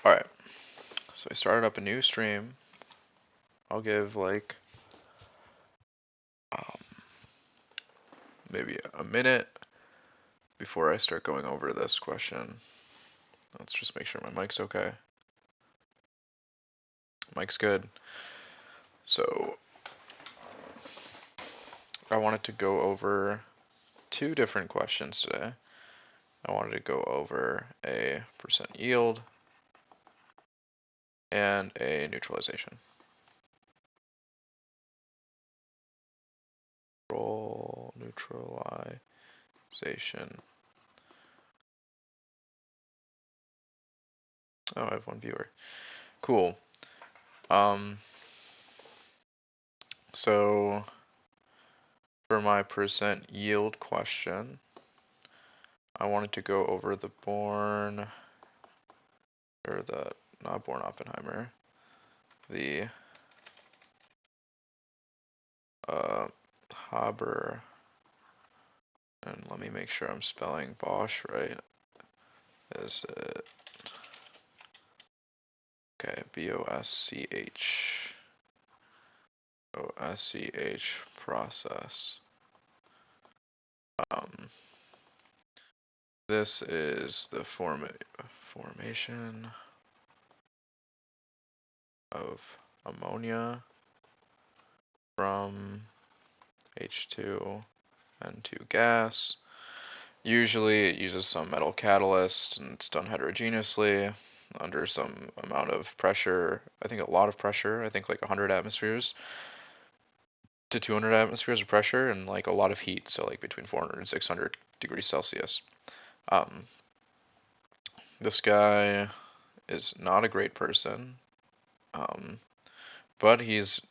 Alright, so I started up a new stream. I'll give like maybe a minute before I start going over this question. Let's just make sure my mic's okay. Mic's good. So I wanted to go over two different questions today. I wanted to go over a percent yield and a neutralization. Roll neutralization. Oh, I have one viewer. Cool. So for my percent yield question, I wanted to go over the not Born Oppenheimer, the Haber, and let me make sure I'm spelling Bosch right. Is it okay? BOSCH process. This is the formation of ammonia from H2 and 2 gas. Usually it uses some metal catalyst and it's done heterogeneously under some amount of pressure. I think a lot of pressure. I think like 100 atmospheres to 200 atmospheres of pressure and like a lot of heat. So like between 400 and 600 degrees Celsius. This guy is not a great person, but he's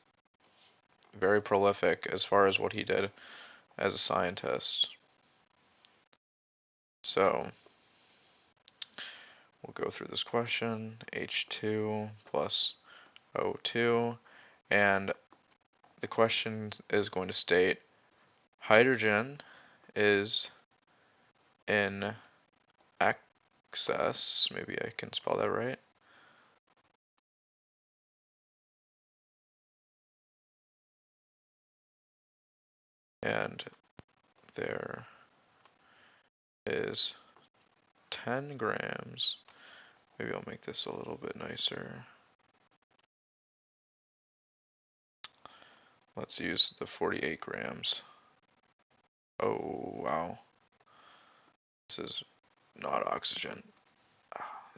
very prolific as far as what he did as a scientist. So we'll go through this question. H2 plus O2, and the question is going to state hydrogen is in excess, maybe I can spell that right, and there is 10 grams, maybe I'll make this a little bit nicer. Let's use the 48 grams. Oh, wow. This is not oxygen.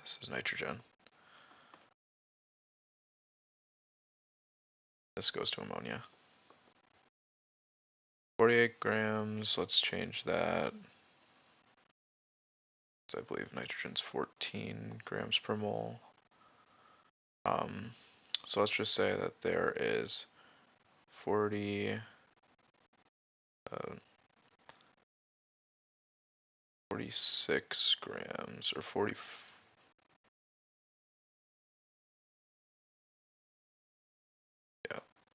This is nitrogen. This goes to ammonia. 48 grams, let's change that. So I believe nitrogen's 14 grams per mole. So let's just say that there is 46 grams or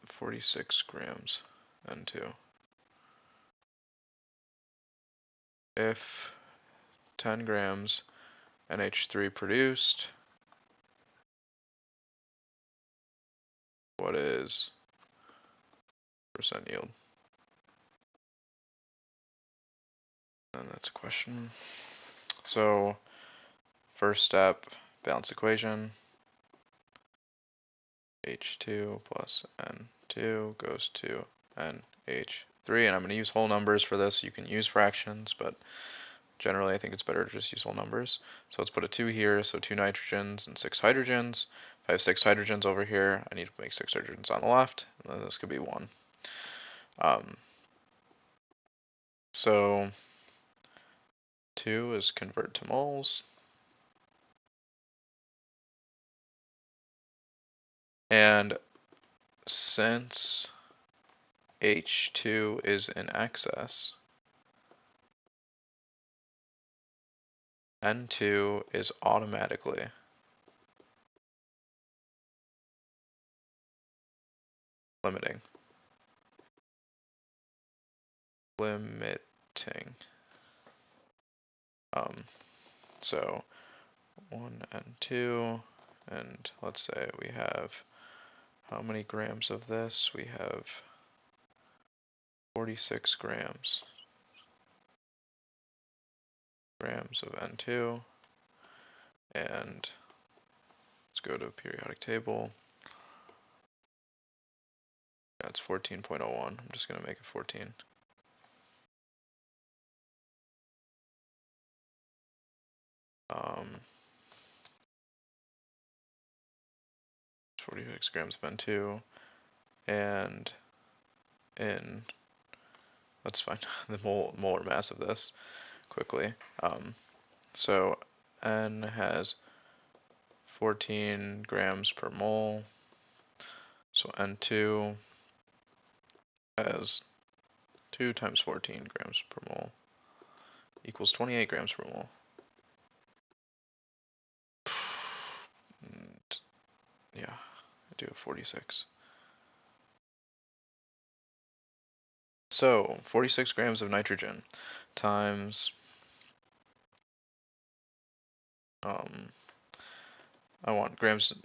46 grams N2. If 10 grams NH3 produced, what is percent yield? And that's a question. So first step, balance equation. H2 plus N2 goes to NH3, and I'm going to use whole numbers for this. You can use fractions, but generally I think it's better to just use whole numbers. So let's put a 2 here, so 2 nitrogens and 6 hydrogens. If I have 6 hydrogens over here, I need to make 6 hydrogens on the left, and then this could be 1. So 2 is convert to moles. And since H2 is in excess, N2 is automatically limiting. So 1 and 2, And let's say we have how many grams of this? We have 46 grams of N2, and let's go to periodic table. That's 14.01. I'm just going to make it 14. 46 grams of N2, and in, let's find the molar mass of this quickly. So N has 14 grams per mole, so N2 has 2 times 14 grams per mole equals 28 grams per mole. And yeah, I do have 46. So 46 grams of nitrogen times, I want grams of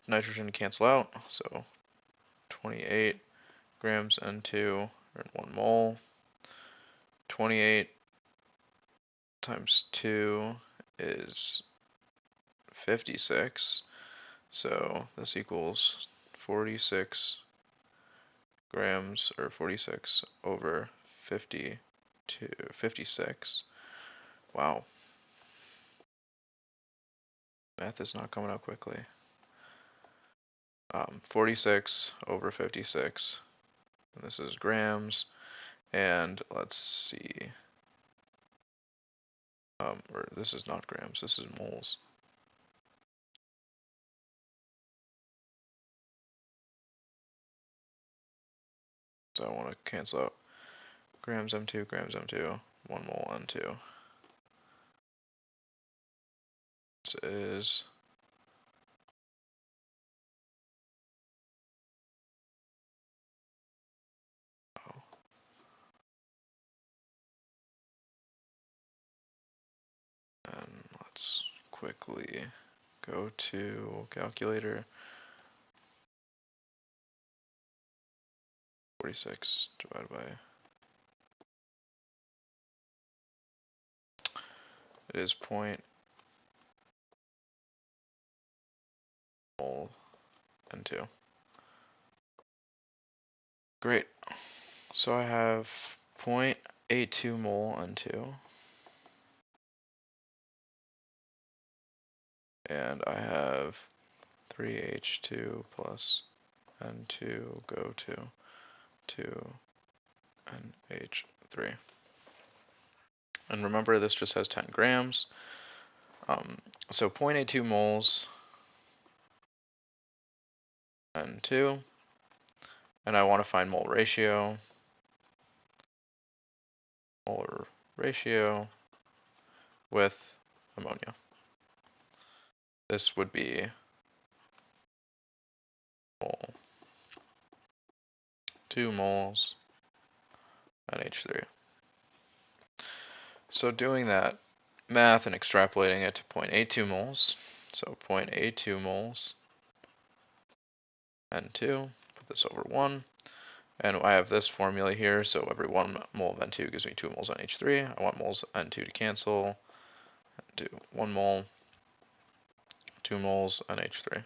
nitrogen to cancel out, so 28 grams N2 are in 1 mole. 28 times 2 is 56, so this equals 46 grams, or 46 over 56. Wow, math is not coming out quickly. 46 over 56, and this is grams, and let's see, or this is not grams, this is moles. So I want to cancel out grams M2, 1 mole N2. This is and let's quickly go to calculator. 46 divided by, it is point mole N2. Great. So I have 0.82 mole N2, and I have 3H2 plus N2 go to 2NH3. And remember, this just has 10 grams. So 0.82 moles N2, and I want to find molar ratio with ammonia. This would be mole, 2 moles NH3. So doing that math and extrapolating it to 0.82 moles, so 0.82 moles N2, put this over 1, and I have this formula here, so every 1 mole of N2 gives me 2 moles NH3. I want moles N2 to cancel, do 1 mole, 2 moles NH3.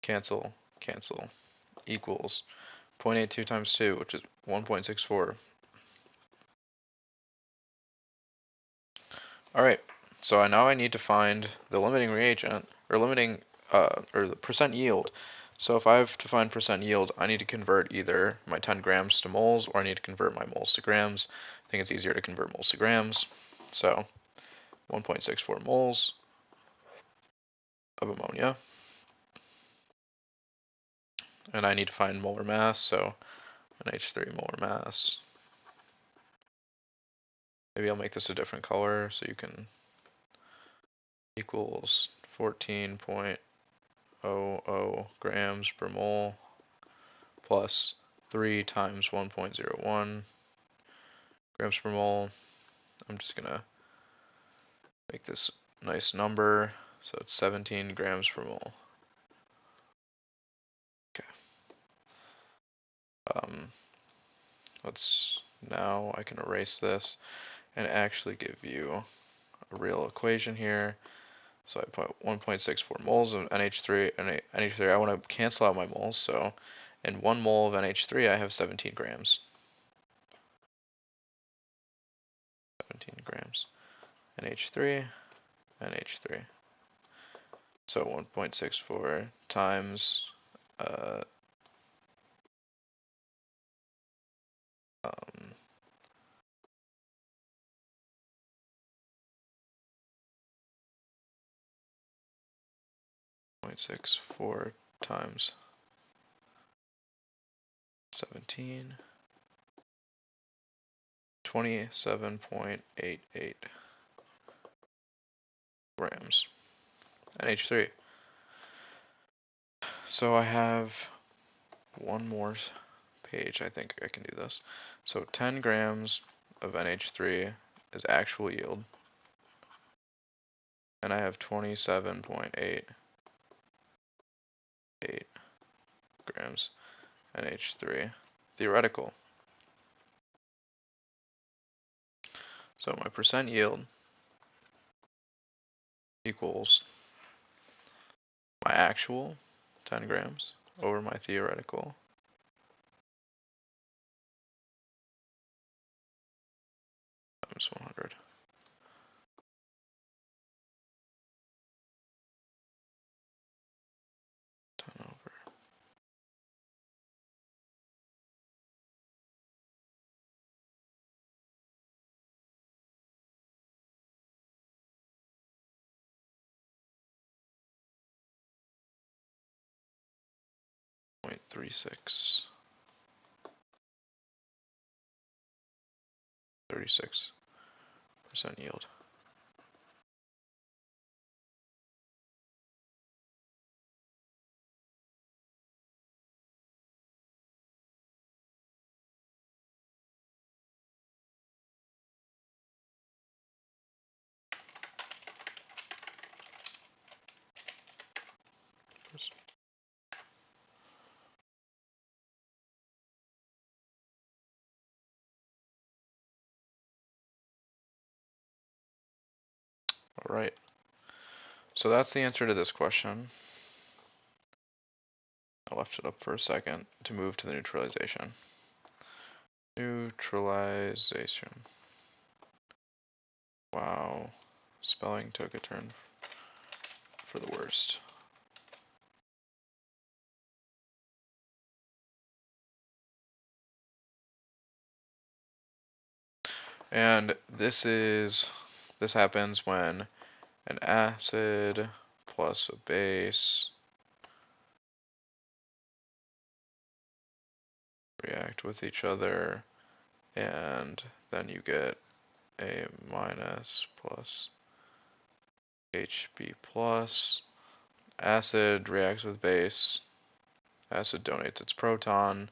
Cancel, cancel, equals 0.82 times 2, which is 1.64. Alright, so now I need to find the limiting reagent, or limiting, or the percent yield. So if I have to find percent yield, I need to convert either my 10 grams to moles, or I need to convert my moles to grams. I think it's easier to convert moles to grams. So 1.64 moles of ammonia. And I need to find molar mass, so an H3 molar mass. Maybe I'll make this a different color so you can, equals 14.00 grams per mole plus 3 times 1.01 grams per mole. I'm just gonna make this nice number, So it's 17 grams per mole. Okay. Now I can erase this and actually give you a real equation here. So I put 1.64 moles of NH3 and NH3. I want to cancel out my moles, so in 1 mole of NH3 I have 17 grams. 17 grams. NH3, NH3. So 1.64 times um, 0.64 times 17, 27.88 grams NH3. So I have one more page. I think I can do this. So 10 grams of NH3 is actual yield, and I have 27.88 grams NH3 theoretical. So my percent yield equals my actual 10 grams over my theoretical times 100. 10 over 0.36. 36% yield. Alright, so that's the answer to this question. I left it up for a second to move to the neutralization. Neutralization. Wow, spelling took a turn for the worst. And this happens when an acid plus a base react with each other, and then you get A minus plus HB plus. Acid reacts with base. Acid donates its proton.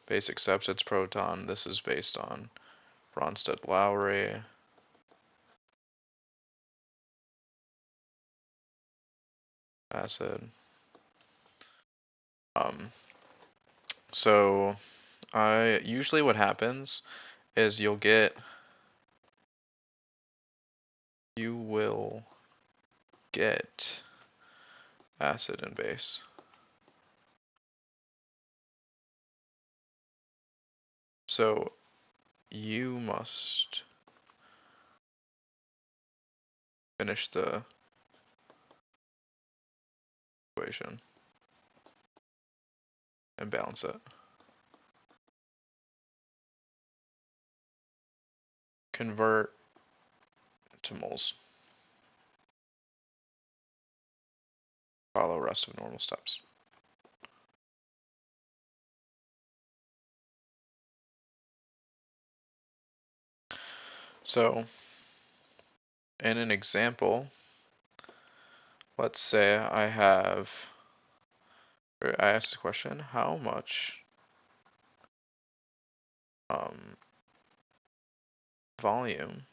Base accepts its proton. This is based on Bronsted-Lowry. Acid. So usually what happens is you will get acid and base. So you must finish the equation and balance it. Convert to moles. Follow rest of normal steps. So in an example, let's say I asked the question, how much volume